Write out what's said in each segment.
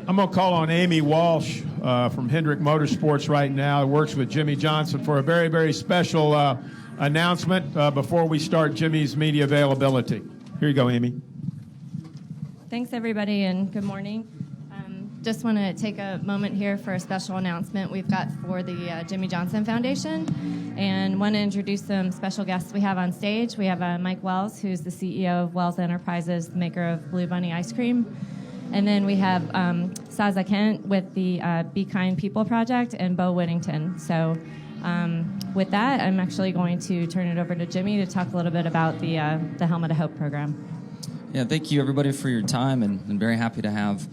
I'm going to call on Amy Walsh from Hendrick Motorsports right now, who works with Jimmie Johnson, for a very, very special announcement before we start Jimmie's media availability. Here you go, Amy. Thanks, everybody, and good morning. Just want to take a moment here for a special announcement we've got for the Jimmie Johnson Foundation, and want to introduce some special guests we have on stage. We have Mike Wells, who's the CEO of Wells Enterprises, the maker of Blue Bonnet Ice Cream. And then we have Saza Kent with the Be Kind People Project, and Bo Whittington. So with that, I'm actually going to turn it over to Jimmie to talk a little bit about the Helmet of Hope program. Yeah, thank you everybody for your time, and very happy to have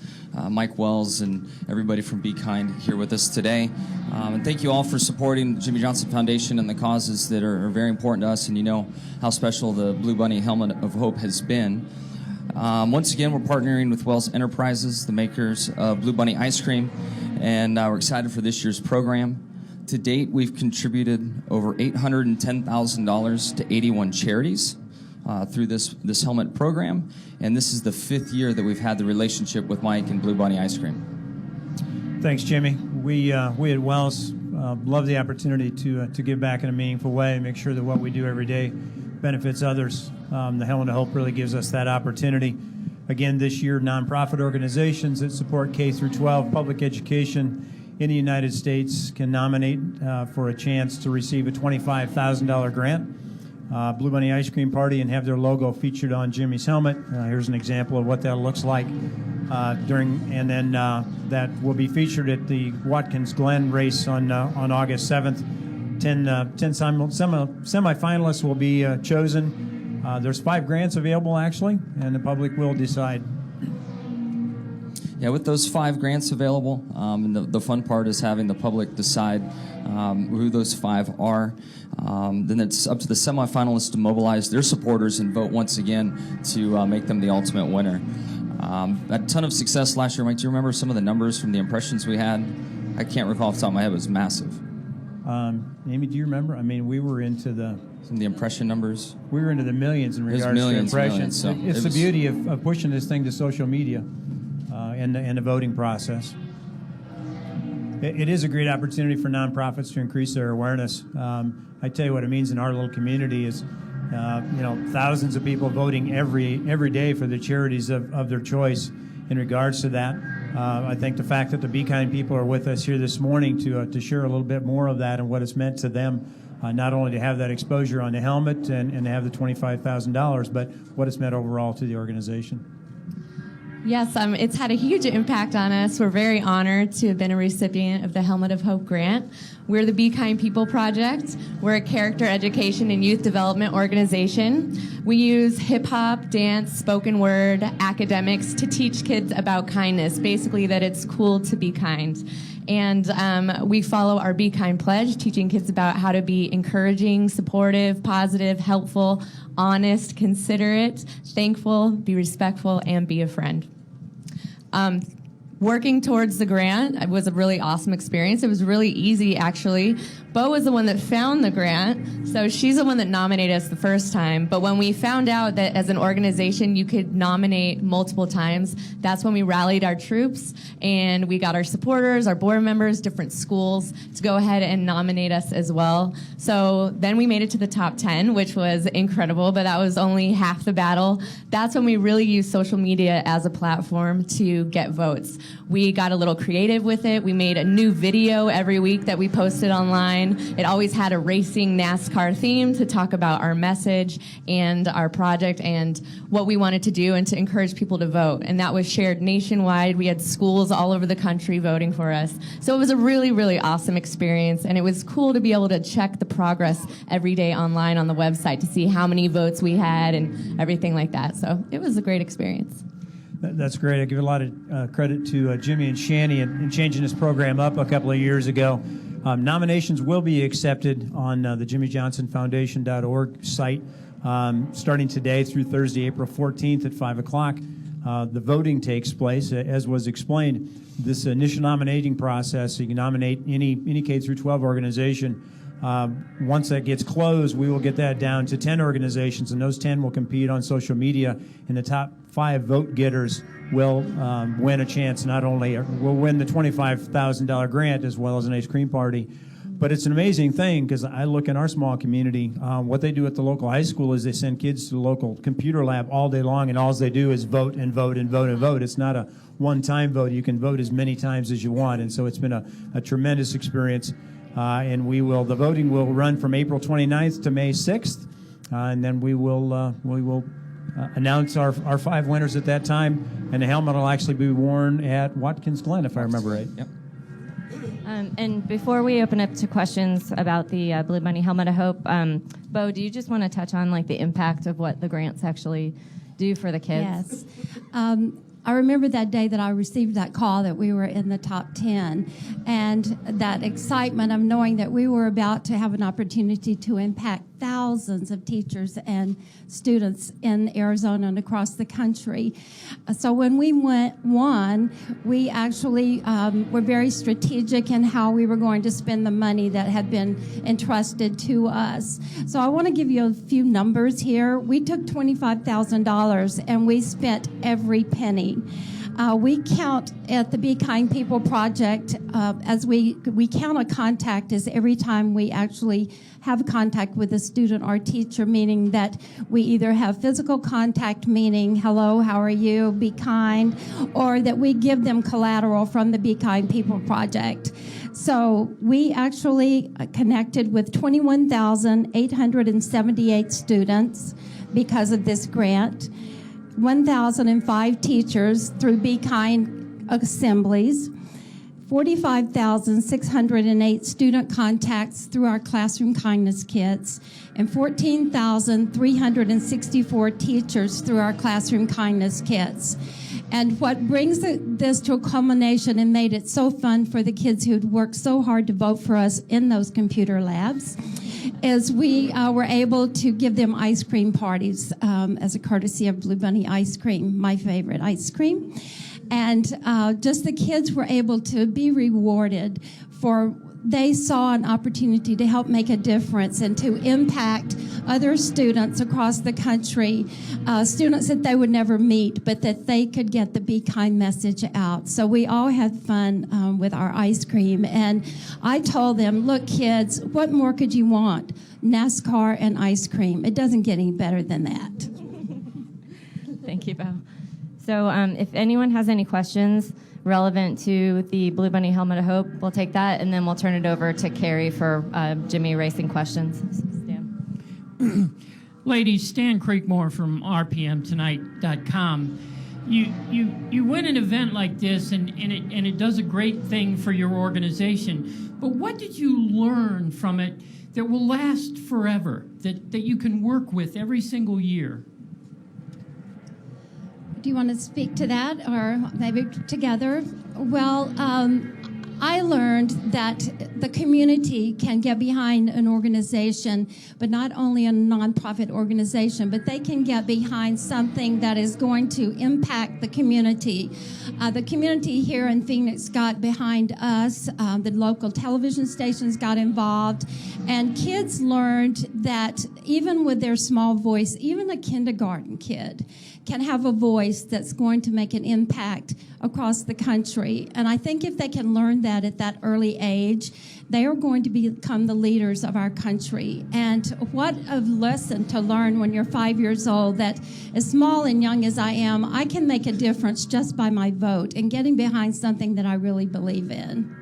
Mike Wells and everybody from Be Kind here with us today. And thank you all for supporting the Jimmie Johnson Foundation and the causes that are very important to us, and you know how special the Blue Bonnet Helmet of Hope has been. Once again, we're partnering with Wells Enterprises, the makers of Blue Bonnet Ice Cream, and we're excited for this year's program. To date, we've contributed over $810,000 to 81 charities through this helmet program, and this is the 5th year that we've had the relationship with Mike and Blue Bonnet Ice Cream. Thanks, Jimmie. We at Wells love the opportunity to give back in a meaningful way and make sure that what we do every day benefits others. The Helmet of Hope really gives us that opportunity. Again, this year, nonprofit organizations that support K through 12 public education in the United States can nominate for a chance to receive a $25,000 grant. Blue Bonnet Ice Cream Party, and have their logo featured on Jimmie's helmet. Here's an example of what that looks like and then that will be featured at the Watkins Glen race on August 7th. 10 semifinalists will be chosen. There's 5 grants available, actually, and the public will decide. Yeah, with those 5 grants available, and the fun part is having the public decide who those 5 are. Then it's up to the semifinalists to mobilize their supporters and vote once again to make them the ultimate winner. Had a ton of success last year. Mike, do you remember some of the numbers from the impressions we had? I can't recall off the top of my head. It was massive. Amy, do you remember? I mean, we were into the impression numbers. We were into the millions in regards to impressions. It's the beauty of pushing this thing to social media and the voting process. It is a great opportunity for nonprofits to increase their awareness. I tell you what it means in our little community is, thousands of people voting every day for the charities of their choice. In regards to that, I think the fact that the Be Kind people are with us here this morning to share a little bit more of that and what it's meant to them, not only to have that exposure on the helmet and to have the $25,000, but what it's meant overall to the organization. Yes, it's had a huge impact on us. We're very honored to have been a recipient of the Helmet of Hope grant. We're the Be Kind People Project. We're a character education and youth development organization. We use hip-hop, dance, spoken word, academics to teach kids about kindness, basically that it's cool to be kind. And we follow our Be Kind pledge, teaching kids about how to be encouraging, supportive, positive, helpful, honest, considerate, thankful, be respectful, and be a friend. Working towards the grant was a really awesome experience. It was really easy, actually. Bo was the one that found the grant, so she's the one that nominated us the first time. But when we found out that as an organization you could nominate multiple times, that's when we rallied our troops and we got our supporters, our board members, different schools to go ahead and nominate us as well. So then we made it to the top 10, which was incredible, but that was only half the battle. That's when we really used social media as a platform to get votes. We got a little creative with it. We made a new video every week that we posted online. It always had a racing NASCAR theme to talk about our message and our project and what we wanted to do and to encourage people to vote. And that was shared nationwide. We had schools all over the country voting for us. So it was a really, really awesome experience. And it was cool to be able to check the progress every day online on the website to see how many votes we had and everything like that. So it was a great experience. That's great. I give a lot of credit to Jimmie and Shani in changing this program up a couple of years ago. Nominations will be accepted on the JimmieJohnsonFoundation.org site starting today through Thursday, April 14th at 5 o'clock. The voting takes place, as was explained. This initial nominating process, so you can nominate any K through 12 organization, Once that gets closed, we will get that down to 10 organizations, and those 10 will compete on social media, and the top 5 vote getters will win a chance. Not only will win the $25,000 grant as well as an ice cream party, but it's an amazing thing because I look in our small community. What they do at the local high school is they send kids to the local computer lab all day long, and all they do is vote and vote and vote and vote. It's not a one-time vote. You can vote as many times as you want, and so it's been a tremendous experience. And the voting will run from April 29th to May 6th, and then we will announce our 5 winners at that time, and the helmet will actually be worn at Watkins Glen, if I remember right. Yep. And before we open up to questions about the Blue Bonnet Helmet of Hope, Bo, do you just want to touch on like the impact of what the grants actually do for the kids? Yes. I remember that day that I received that call that we were in the top 10, and that excitement of knowing that we were about to have an opportunity to impact thousands of teachers and students in Arizona and across the country. So when we won, we actually were very strategic in how we were going to spend the money that had been entrusted to us. So I want to give you a few numbers here. We took $25,000 and we spent every penny. We count at the Be Kind People Project as we count a contact as every time we actually have contact with a student or teacher, meaning that we either have physical contact, meaning hello, how are you, be kind, or that we give them collateral from the Be Kind People Project. So we actually connected with 21,878 students because of this grant. 1,005 teachers through Be Kind assemblies, 45,608 student contacts through our classroom kindness kits, and 14,364 teachers through our classroom kindness kits. And what brings this to a culmination and made it so fun for the kids who'd worked so hard to vote for us in those computer labs is we were able to give them ice cream parties as a courtesy of Blue Bonnet ice cream, my favorite ice cream. And just the kids were able to be rewarded for they saw an opportunity to help make a difference and to impact other students across the country, students that they would never meet, but that they could get the Be Kind message out. So we all had fun with our ice cream. And I told them, look, kids, what more could you want? NASCAR and ice cream. It doesn't get any better than that. Thank you, Bo. So if anyone has any questions relevant to the Blue Bonnet Helmet of Hope, we'll take that, and then we'll turn it over to Carrie for Jimmie racing questions. Stan. Ladies, Stan Creekmore from RPMTonight.com. You win an event like this, and it does a great thing for your organization. But what did you learn from it that will last forever, that you can work with every single year? Do you want to speak to that, or maybe together? Well, I learned that the community can get behind an organization, but not only a nonprofit organization, but they can get behind something that is going to impact the community. The community here in Phoenix got behind us. The local television stations got involved, and kids learned that even with their small voice, even a kindergarten kid can have a voice that's going to make an impact across the country. And I think if they can learn that at that early age, they are going to become the leaders of our country. And what a lesson to learn when you're 5 years old, that as small and young as I am, I can make a difference just by my vote and getting behind something that I really believe in.